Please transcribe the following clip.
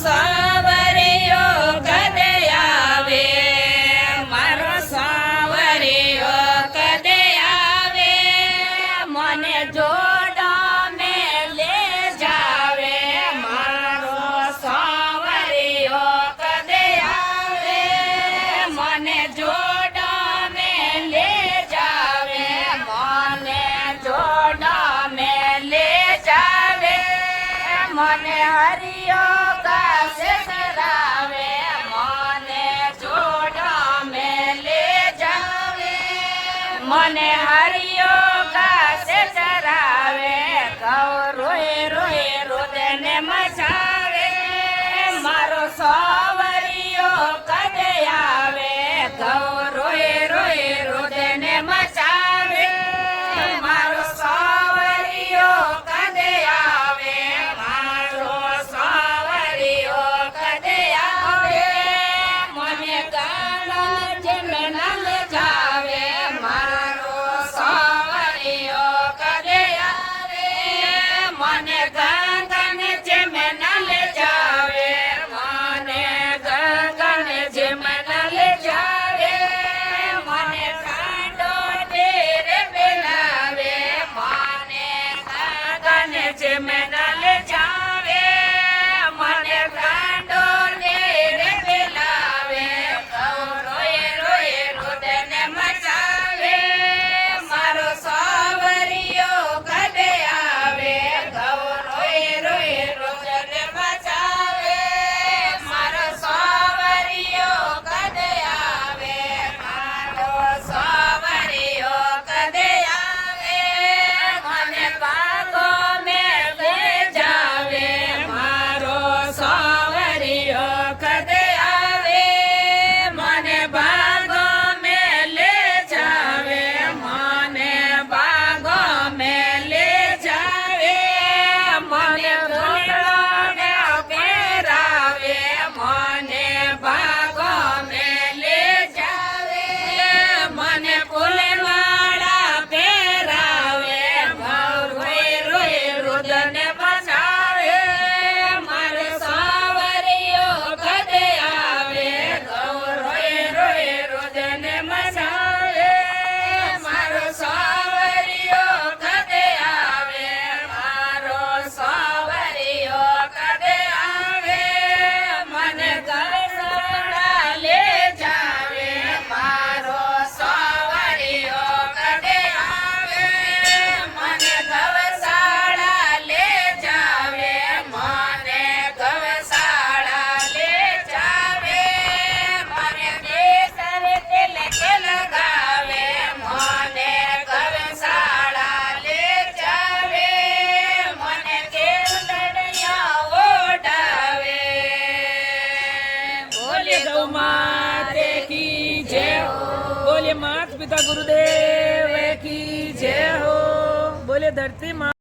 સાવરિયો કદે આવે, મારો સાવરિયો કદે આવે, મને જોડો મેલે જાવે, મારો સાવરિયો કદે આવે, મને જોડો મેલે જાવે, મને જોડો મેલે જાવે, મને હરિયો કાશે કરાવે, મને જોડો મેલે જાવે, મને હરિયો કાશે કરાવે, ગૌ રોય રોય રુદને મચાવે, મારો સાવરિયો કદે આવે, ગૌ રોય રોય રુદને મચાવે, મારો સાવરિયો કદે આવે, મારો સાવરિયો કદે આવે, મને ગાણા જેમ નલ જાવે, મારો સાવરિયો કદે આવે, મને ગગન જેમ નલ જાવે, મને ગગન જેમ નલ જાવે, મને કાંડો ઢેર બેલાવે, મને ગગન જેમ નલ જાવે, મને કાંડો ઢેર બેલાવે, ગૌ રોય રોય રુદને મચાવે, મારો સાવરિયો કદે આવે, ગૌ રોય રોય રુદને મચાવે, મારો સાવરિયો કદે આવે, મારો સાવરિયો કદે આવે, મને ભાગો મેલે જાવે, મારો સાવરિયો કદે આવે, મને ભાગો મેલે જાવે, મને ભાગો મેલે જાવે, મને ફૂલડો પહેરાવે, મને ભાગો મેલે જાવે, મને ફૂલવાળા પહેરાવે, રોય રોય રુદને મચાવે, મારો સાવરિયો કદે આવે, ગૌ રોય રોય રુદને મચાવે, મારો સાવરિયો કદે આવે, મારો સાવરિયો કદે આવે, મને ગળસડા લે જાવે, મારો સાવરિયો કદે આવે, મને ગૌશાળા લે જાવે, મને ગૌશાળા લે જાવે, મને કેસર તિલક લગાવે, મને ગૌશાળા લે જાવે, મને કેસરિયા ઓઢાવે, બોલે ગૌ માતે કી જય હો, बोले मात पिता गुरुदेव की जय हो, बोले धरती माँ